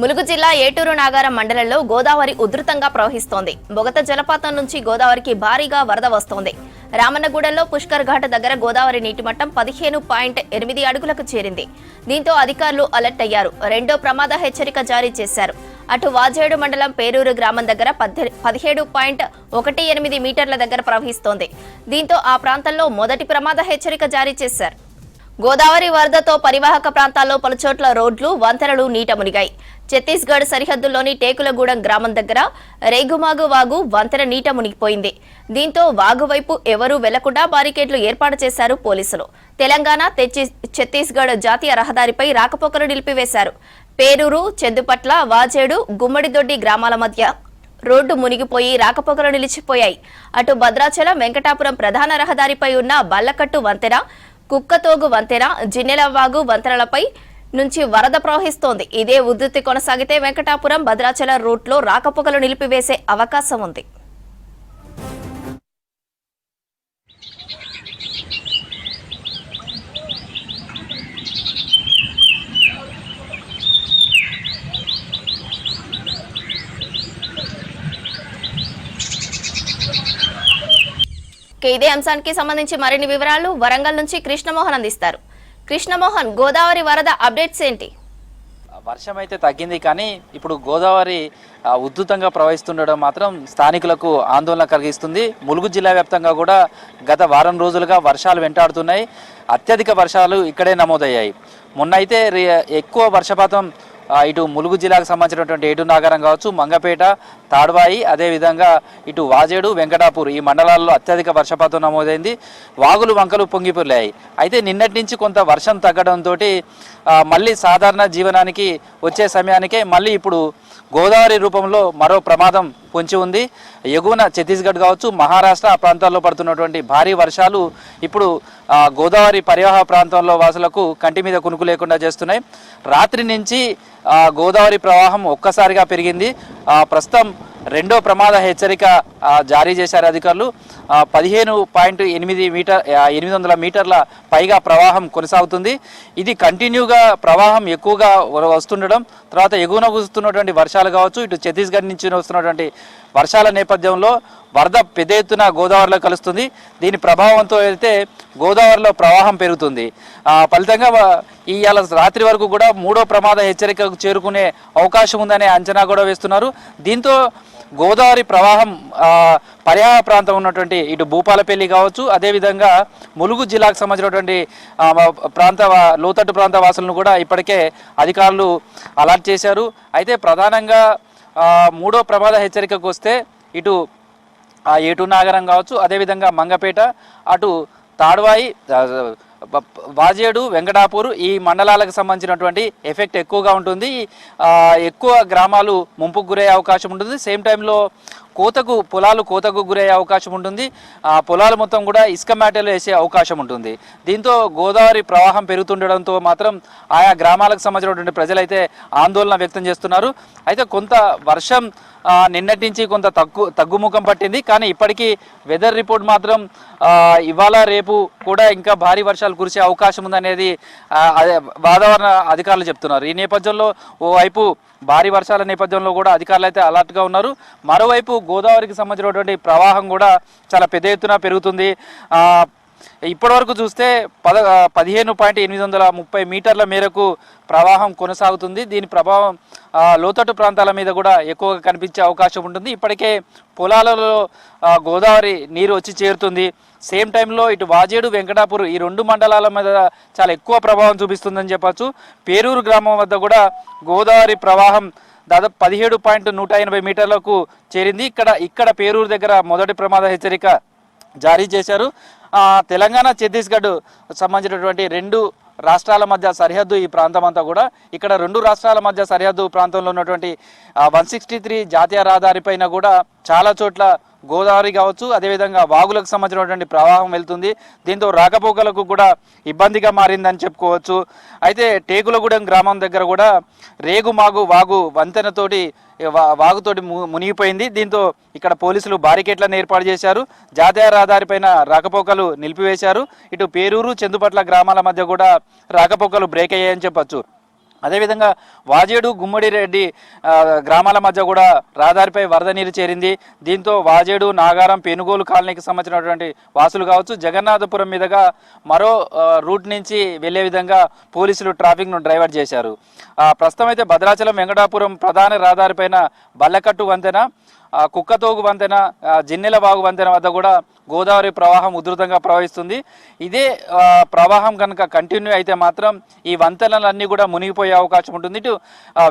ములుగు జిల్లా ఏటూరు నాగారం మండలంలో గోదావరి ఉధృతంగా ప్రవహిస్తోంది. బొగత జలపాతం నుంచి గోదావరికి భారీగా వరద వస్తోంది. రామన్నగూడెంలో పుష్కర్ ఘాట్ దగ్గర గోదావరి నీటిమట్టం 15.8 అడుగులకు చేరింది. దీంతో అధికారులు అలర్ట్ అయ్యారు. రెండో ప్రమాద హెచ్చరిక జారీ చేశారు. అటు వాజేడు మండలం పేరూరు గ్రామం దగ్గర 17.18 మీటర్ల దగ్గర ప్రవహిస్తోంది. దీంతో ఆ ప్రాంతంలో మొదటి ప్రమాద హెచ్చరిక జారీ చేశారు. గోదావరి వరదతో పరివాహక ప్రాంతాల్లో పలుచోట్ల రోడ్లు, వంతెనలు నీట మునిగాయి. ఛత్తీస్గఢ్ సరిహద్దుల్లోని టేకులగూడెం గ్రామం దగ్గర రేగుమాగు వాగు వంతెన నీట మునిగిపోయింది. దీంతో వాగు వైపు ఎవరూ వెళ్లకుండా బారికేడ్లు ఏర్పాటు చేశారు పోలీసులు. తెలంగాణ ఛత్తీస్గఢ్ జాతీయ రహదారిపై రాకపోకలు నిలిపివేశారు. పేరూరు, చెద్దుపట్ల, వాజేడు, గుమ్మడిదొడ్డి గ్రామాల మధ్య రోడ్డు మునిగిపోయి రాకపోకలు నిలిచిపోయాయి. అటు భద్రాచలం, వెంకటాపురం ప్రధాన రహదారిపై ఉన్న బల్లకట్టు వంతెన, కుక్కతోగు వంతెన, జిన్నెలవాగు వంతెనలపై నుంచి వరద ప్రవహిస్తోంది. ఇదే ఉధృతి కొనసాగితే వెంకటాపురం, భద్రాచలం రూట్లో రాకపోకలు నిలిపివేసే అవకాశం ఉంది. ఇదే అంశానికి సంబంధించి మరిన్ని వివరాలు వరంగల్ నుంచి కృష్ణమోహన్ అందిస్తారు. కృష్ణమోహన్, గోదావరి వరద అప్డేట్స్ ఏంటి? వర్షం అయితే తగ్గింది, కానీ ఇప్పుడు గోదావరి ఉధృతంగా ప్రవహిస్తుండడం మాత్రం స్థానికులకు ఆందోళన కలిగిస్తుంది. ములుగు జిల్లా వ్యాప్తంగా కూడా గత వారం రోజులుగా వర్షాలు వెంటాడుతున్నాయి. అత్యధిక వర్షాలు ఇక్కడే నమోదయ్యాయి. మొన్న అయితే ఎక్కువ వర్షపాతం ఇటు ములుగు జిల్లాకు సంబంధించినటువంటి ఏటూరు నాగారం కావచ్చు, మంగపేట, తాడ్వాయి, అదేవిధంగా ఇటు వాజేడు, వెంకటాపూర్ ఈ మండలాల్లో అత్యధిక వర్షపాతం నమోదైంది. వాగులు వంకలు పొంగిపొర్లాయి. అయితే నిన్నటి నుంచి కొంత వర్షం తగ్గడంతో మళ్ళీ సాధారణ జీవనానికి వచ్చే సమయానికే మళ్ళీ ఇప్పుడు గోదావరి రూపంలో మరో ప్రమాదం పొంచి ఉంది. ఎగువన ఛత్తీస్గఢ్ కావచ్చు, మహారాష్ట్ర ఆ ప్రాంతాల్లో పడుతున్నటువంటి భారీ వర్షాలు ఇప్పుడు గోదావరి పరివాహ ప్రాంతంలో వాసులకు కంటి మీద కునుకు లేకుండా చేస్తున్నాయి. రాత్రి నుంచి గోదావరి ప్రవాహం ఒక్కసారిగా పెరిగింది. ప్రస్తుతం రెండో ప్రమాద హెచ్చరిక జారీ చేశారు అధికారులు. 15.8 మీటర్ల పైగా ప్రవాహం కొనసాగుతుంది. ఇది కంటిన్యూగా ప్రవాహం ఎక్కువగా వస్తుండడం, తర్వాత ఎగువన వస్తున్నటువంటి వర్షాలు కావచ్చు, ఇటు ఛత్తీస్గఢ్ నుంచి వస్తున్నటువంటి వర్షాల నేపథ్యంలో వరద పెద్ద ఎత్తున గోదావరిలో కలుస్తుంది. దీని ప్రభావంతో అయితే గోదావరిలో ప్రవాహం పెరుగుతుంది. ఫలితంగా ఇవాళ రాత్రి వరకు కూడా మూడో ప్రమాద హెచ్చరికకు చేరుకునే అవకాశం ఉందనే అంచనా కూడా వేస్తున్నారు. దీంతో గోదావరి ప్రవాహం పరివాహ ప్రాంతం ఉన్నటువంటి ఇటు భూపాలపల్లి కావచ్చు, అదేవిధంగా ములుగు జిల్లాకు సంబంధించినటువంటి లోతట్టు ప్రాంత వాసులను కూడా ఇప్పటికే అధికారులు అలర్ట్ చేశారు. అయితే ప్రధానంగా మూడో ప్రమాద హెచ్చరికకు వస్తే ఇటు ఏటూరు నాగారం కావచ్చు, అదేవిధంగా మంగపేట, అటు తాడ్వాయి, వాజేడు, వెంకటాపూర్ ఈ మండలాలకు సంబంధించినటువంటి ఎఫెక్ట్ ఎక్కువగా ఉంటుంది. ఎక్కువ గ్రామాలు ముంపుకు గురయ్యే అవకాశం ఉంటుంది. సేమ్ టైంలో పొలాలు కోతకు గురయ్యే అవకాశం ఉంటుంది. పొలాలు మొత్తం కూడా ఇసుక మేటలు వేసే అవకాశం ఉంటుంది. దీంతో గోదావరి ప్రవాహం పెరుగుతుండడంతో మాత్రం ఆయా గ్రామాలకు సంబంధించినటువంటి ప్రజలైతే ఆందోళన వ్యక్తం చేస్తున్నారు. అయితే కొంత వర్షం నిన్నటి నుంచి కొంత తగ్గుముఖం పట్టింది, కానీ ఇప్పటికీ వెదర్ రిపోర్ట్ మాత్రం ఇవాళ రేపు కూడా ఇంకా భారీ వర్షాలు కురిసే అవకాశం ఉందనేది వాతావరణ అధికారులు చెప్తున్నారు. ఈ నేపథ్యంలో ఓవైపు భారీ వర్షాల నేపథ్యంలో కూడా అధికారులు అయితే అలర్ట్గా ఉన్నారు. మరోవైపు గోదావరికి సంబంధించినటువంటి ప్రవాహం కూడా చాలా పెద్ద ఎత్తున పెరుగుతుంది. ఇప్పటివరకు చూస్తే 15.830 మీటర్ల మేరకు ప్రవాహం కొనసాగుతుంది. దీని ప్రభావం లోతట్టు ప్రాంతాల మీద కూడా ఎక్కువగా కనిపించే అవకాశం ఉంటుంది. ఇప్పటికే పొలాలలో గోదావరి నీరు వచ్చి చేరుతుంది. సేమ్ టైంలో ఇటు వాజేడు, వెంకటాపూర్ ఈ రెండు మండలాల మీద చాలా ఎక్కువ ప్రభావం చూపిస్తుందని చెప్పచ్చు. పేరూరు గ్రామం వద్ద కూడా గోదావరి ప్రవాహం దాదాపు 17.180 మీటర్లకు చేరింది. ఇక్కడ పేరూరు దగ్గర మొదటి ప్రమాద హెచ్చరిక జారీ చేశారు. తెలంగాణ, ఛత్తీస్గఢ్ సంబంధించినటువంటి రెండు రాష్ట్రాల మధ్య సరిహద్దు ఈ ప్రాంతం అంతా కూడా. ఇక్కడ రెండు రాష్ట్రాల మధ్య సరిహద్దు ప్రాంతంలో ఉన్నటువంటి 163 జాతీయ రహదారి పైన కూడా చాలా చోట్ల గోదావరి కావచ్చు, అదేవిధంగా వాగులకు సంబంధించినటువంటి ప్రవాహం వెళ్తుంది. దీంతో రాకపోకలకు కూడా ఇబ్బందిగా మారిందని చెప్పుకోవచ్చు. అయితే టేకులగూడెం గ్రామం దగ్గర కూడా రేగుమాగు వాగు వంతెనతోటి వాగుతోటి మునిగిపోయింది. దీంతో ఇక్కడ పోలీసులు బారికేట్లను ఏర్పాటు చేశారు. జాతీయ రహదారిపైన రాకపోకలు నిలిపివేశారు. ఇటు పేరూరు, చెందుపట్ల గ్రామాల మధ్య కూడా రాకపోకలు బ్రేక్ అయ్యాయని చెప్పచ్చు. అదేవిధంగా వాజేడు గుమ్మడిరెడ్డి గ్రామాల మధ్య కూడా రహదారిపై వరద నీరు చేరింది. దీంతో వాజేడు నాగారం పెనుగోలు కాలనీకి సంబంధించినటువంటి వాసులు కావచ్చు జగన్నాథపురం మీదుగా మరో రూట్ నుంచి వెళ్లే విధంగా పోలీసులు ట్రాఫిక్ను డైవర్ట్ చేశారు. ప్రస్తుతం అయితే భద్రాచలం వెంకటాపురం ప్రధాన రహదారిపైన బల్లకట్టు వంతెన, కుక్కతోగు వంతెన, జిన్నెలబాగు వంతెన వద్ద కూడా గోదావరి ప్రవాహం ఉధృతంగా ప్రవహిస్తుంది. ఇదే ప్రవాహం కనుక కంటిన్యూ అయితే మాత్రం ఈ వంతెనలన్నీ కూడా మునిగిపోయే అవకాశం ఉంటుంది. ఇటు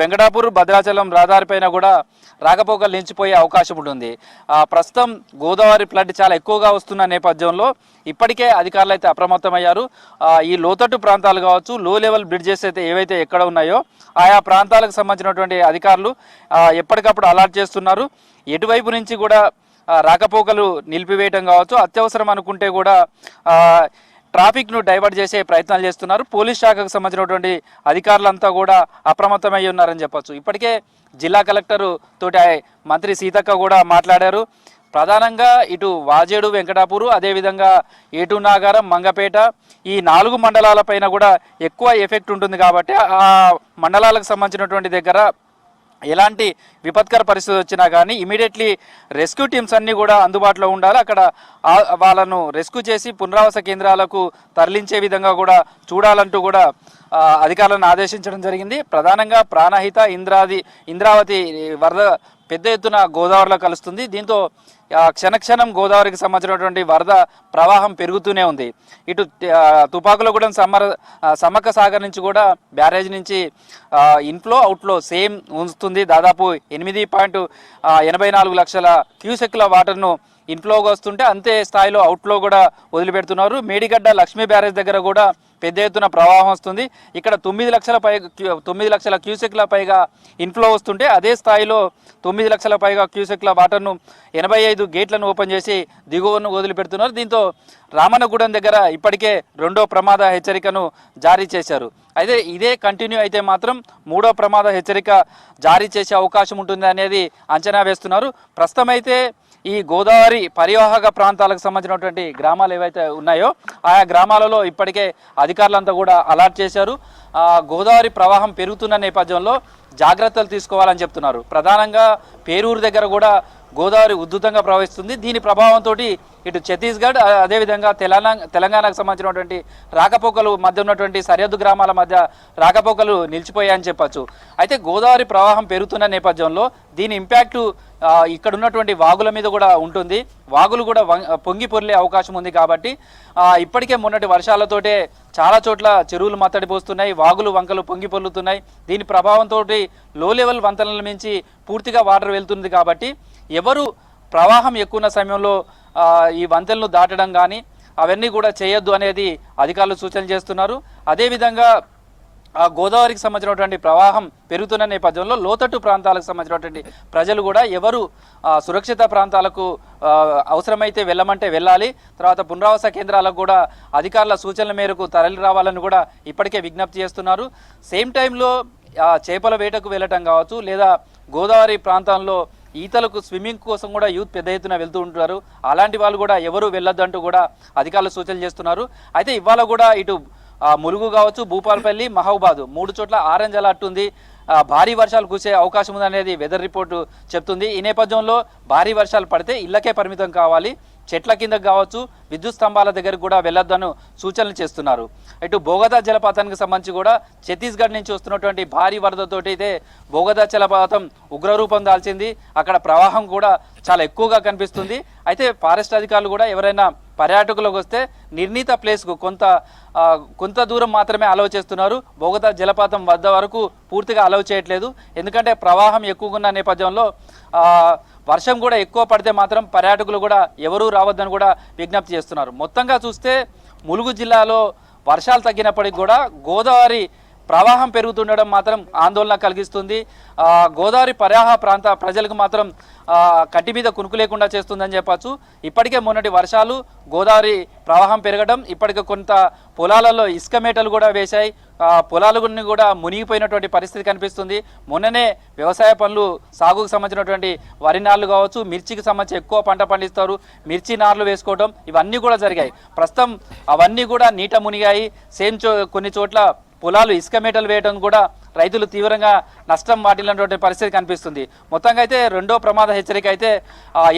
వెంకటాపూర్ భద్రాచలం రహదారిపైన కూడా రాకపోకలు నిలిచిపోయే అవకాశం ఉంటుంది. ప్రస్తుతం గోదావరి ఫ్లడ్ చాలా ఎక్కువగా వస్తున్న నేపథ్యంలో ఇప్పటికే అధికారులు అయితే అప్రమత్తమయ్యారు. ఈ లోతట్టు ప్రాంతాలు కావచ్చు, లో లెవెల్ బ్రిడ్జెస్ అయితే ఏవైతే ఎక్కడ ఉన్నాయో ఆయా ప్రాంతాలకు సంబంధించినటువంటి అధికారులు ఎప్పటికప్పుడు అలర్ట్ చేస్తున్నారు. ఎటువైపు నుంచి కూడా రాకపోకలు నిలిపివేయటం కావచ్చు, అత్యవసరం అనుకుంటే కూడా ట్రాఫిక్ను డైవర్ట్ చేసే ప్రయత్నాలు చేస్తున్నారు. పోలీస్ శాఖకు సంబంధించినటువంటి అధికారులంతా కూడా అప్రమత్తమై ఉన్నారని చెప్పొచ్చు. ఇప్పటికే జిల్లా కలెక్టర్ తోటి మంత్రి సీతక్క కూడా మాట్లాడారు. ప్రధానంగా ఇటు వాజేడు వెంకటాపూరు, అదేవిధంగా ఏటు నాగారం, మంగపేట ఈ 4 మండలాలపైన కూడా ఎక్కువ ఎఫెక్ట్ ఉంటుంది కాబట్టి ఆ మండలాలకు సంబంధించినటువంటి దగ్గర ఎలాంటి విపత్కర పరిస్థితి వచ్చినా కానీ ఇమీడియట్లీ రెస్క్యూ టీమ్స్ అన్నీ కూడా అందుబాటులో ఉండాలి. అక్కడ వాళ్ళను రెస్క్యూ చేసి పునరావాస కేంద్రాలకు తరలించే విధంగా కూడా చూడాలంటూ కూడా అధికారులను ఆదేశించడం జరిగింది. ప్రధానంగా ప్రాణహిత, ఇంద్రావతి వరద పెద్ద ఎత్తున గోదావరిలో కలుస్తుంది. దీంతో క్షణక్షణం గోదావరికి సంబంధించినటువంటి వరద ప్రవాహం పెరుగుతూనే ఉంది. ఇటు తుపాకులగూడెం సమ్మక్క సాగర్ నుంచి కూడా బ్యారేజ్ నుంచి ఇన్ఫ్లో అవుట్ఫ్లో సేమ్ ఉంచుతుంది. దాదాపు 8.84 లక్షల క్యూసెక్ల వాటర్ను ఇన్ఫ్లోగా వస్తుంటే అంతే స్థాయిలో అవుట్ఫ్లో కూడా వదిలిపెడుతున్నారు. మేడిగడ్డ లక్ష్మీ బ్యారేజ్ దగ్గర కూడా పెద్ద ఎత్తున ప్రవాహం వస్తుంది. ఇక్కడ 9 లక్షల క్యూసెక్ల పైగా ఇన్ఫ్లో వస్తుంటే అదే స్థాయిలో 9 లక్షల పైగా క్యూసెక్ల వాటర్ను 85 గేట్లను ఓపెన్ చేసి దిగువను వదిలిపెడుతున్నారు. దీంతో రామన్నగూడెం దగ్గర ఇప్పటికే 2వ ప్రమాద హెచ్చరికను జారీ చేశారు. అయితే ఇదే కంటిన్యూ అయితే మాత్రం 3వ ప్రమాద హెచ్చరిక జారీ చేసే అవకాశం ఉంటుంది అనేది అంచనా వేస్తున్నారు. ప్రస్తుతం అయితే ఈ గోదావరి పరివాహక ప్రాంతాలకు సంబంధించినటువంటి గ్రామాలు ఏవైతే ఉన్నాయో ఆయా గ్రామాలలో ఇప్పటికే అధికారులంతా కూడా అలర్ట్ చేశారు. గోదావరి ప్రవాహం పెరుగుతున్న నేపథ్యంలో జాగ్రత్తలు తీసుకోవాలని చెప్తున్నారు. ప్రధానంగా పేరూరు దగ్గర కూడా గోదావరి ఉధృతంగా ప్రవహిస్తుంది. దీని ప్రభావంతో ఇటు ఛత్తీస్గఢ్, అదేవిధంగా తెలంగాణకు సంబంధించినటువంటి రాకపోకలు మధ్య ఉన్నటువంటి సరిహద్దు గ్రామాల మధ్య రాకపోకలు నిలిచిపోయాయని చెప్పచ్చు. అయితే గోదావరి ప్రవాహం పెరుగుతున్న నేపథ్యంలో దీని ఇంపాక్టు ఇక్కడ ఉన్నటువంటి వాగుల మీద కూడా ఉంటుంది. వాగులు కూడా పొంగి పొర్లే అవకాశం ఉంది కాబట్టి ఇప్పటికే మొన్నటి వర్షాలతోటే చాలా చోట్ల చెరువులు మత్తడిపోస్తున్నాయి, వాగులు వంకలు పొంగి పొర్లుతున్నాయి. దీని ప్రభావంతో లో లెవెల్ వంతెనల మించి పూర్తిగా వాటర్ వెళ్తుంది కాబట్టి ఎవరు ప్రవాహం ఎక్కువ సమయంలో ఈ వంతెనలు దాటడం కానీ అవన్నీ కూడా చేయొద్దు అనేది అధికారులు సూచన చేస్తున్నారు. అదేవిధంగా గోదావరికి సంబంధించినటువంటి ప్రవాహం పెరుగుతున్న నేపథ్యంలో లోతట్టు ప్రాంతాలకు సంబంధించినటువంటి ప్రజలు కూడా ఎవరు సురక్షిత ప్రాంతాలకు అవసరమైతే వెళ్ళమంటే వెళ్ళాలి. తర్వాత పునరావాస కేంద్రాలకు కూడా అధికారుల సూచనల మేరకు తరలి రావాలని కూడా ఇప్పటికే విజ్ఞప్తి చేస్తున్నారు. సేమ్ టైంలో చేపల వేటకు వెళ్ళటం కావచ్చు, లేదా గోదావరి ప్రాంతంలో ఈతలకు స్విమ్మింగ్ కోసం కూడా యూత్ పెద్ద ఎత్తున వెళ్తూ ఉంటారు. అలాంటి వాళ్ళు కూడా ఎవరు వెళ్ళొద్దంటూ కూడా అధికారులు సూచనలు చేస్తున్నారు. అయితే ఇవాళ కూడా ఇటు ములుగు కావచ్చు, భూపాలపల్లి, మహబూబాద్ 3 చోట్ల ఆరెంజ్ అలర్ట్ ఉంది. భారీ వర్షాలు కురిసే అవకాశం ఉందనేది వెదర్ రిపోర్టు చెప్తుంది. ఈ నేపథ్యంలో భారీ వర్షాలు పడితే ఇళ్లకే పరిమితం కావాలి, చెట్ల కిందకు కావచ్చు, విద్యుత్ స్తంభాల దగ్గరకు కూడా వెళ్ళొద్దను సూచనలు చేస్తున్నారు. ఇటు బోగదా జలపాతానికి సంబంధించి కూడా ఛత్తీస్గఢ్ నుంచి వస్తున్నటువంటి భారీ వరదతోటి అయితే బోగదా జలపాతం ఉగ్రరూపం దాల్చింది. అక్కడ ప్రవాహం కూడా చాలా ఎక్కువగా కనిపిస్తుంది. అయితే ఫారెస్ట్ అధికారులు కూడా ఎవరైనా పర్యాటకులకు వస్తే నిర్ణీత ప్లేస్కు కొంత దూరం మాత్రమే అలౌ చేస్తున్నారు. బోగదా జలపాతం వద్ద వరకు పూర్తిగా అలౌ చేయట్లేదు. ఎందుకంటే ప్రవాహం ఎక్కువగా ఉన్న నేపథ్యంలో వర్షం కూడా ఎక్కువ పడితే మాత్రం పర్యాటకులు కూడా ఎవరూ రావద్దని కూడా విజ్ఞప్తి చేస్తున్నారు. మొత్తంగా చూస్తే ములుగు జిల్లాలో వర్షాలు తగ్గినప్పటికీ కూడా గోదావరి ప్రవాహం పెరుగుతుండడం మాత్రం ఆందోళన కలిగిస్తుంది. గోదావరి పరివాహ ప్రాంత ప్రజలకు మాత్రం కట్టి మీద కునుకు లేకుండా చేస్తుందని చెప్పచ్చు. ఇప్పటికే మొన్నటి వర్షాలు గోదావరి ప్రవాహం పెరగడం, ఇప్పటికే కొంత పొలాలలో ఇసుక మేటలు కూడా వేశాయి. పొలాలను కూడా మునిగిపోయినటువంటి పరిస్థితి కనిపిస్తుంది. మొన్ననే వ్యవసాయ పనులు సాగుకు సంబంధించినటువంటి వరి నార్లు కావచ్చు, మిర్చికి సంబంధించి ఎక్కువ పంట పండిస్తారు, మిర్చి నార్లు వేసుకోవడం ఇవన్నీ కూడా జరిగాయి. ప్రస్తుతం అవన్నీ కూడా నీట మునిగాయి. కొన్ని చోట్ల పొలాలు ఇసుక మేటలు వేయడం కూడా రైతులు తీవ్రంగా నష్టం వాటిల్లినటువంటి పరిస్థితి కనిపిస్తుంది. మొత్తంగా అయితే రెండో ప్రమాద హెచ్చరిక అయితే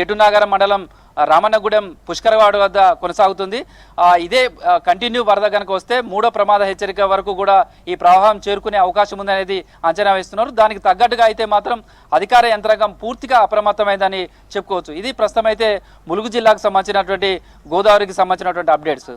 ఏటునాగరం మండలం రామన్నగూడెం పుష్కరవాడ వద్ద కొనసాగుతుంది. ఇదే కంటిన్యూ వరద కనుక వస్తే మూడో ప్రమాద హెచ్చరిక వరకు కూడా ఈ ప్రవాహం చేరుకునే అవకాశం ఉందనేది అంచనా వేస్తున్నారు. దానికి తగ్గట్టుగా అయితే మాత్రం అధికార యంత్రాంగం పూర్తిగా అప్రమత్తమైందని చెప్పుకోవచ్చు. ఇది ప్రస్తుతం అయితే ములుగు జిల్లాకు సంబంధించినటువంటి గోదావరికి సంబంధించినటువంటి అప్డేట్స్.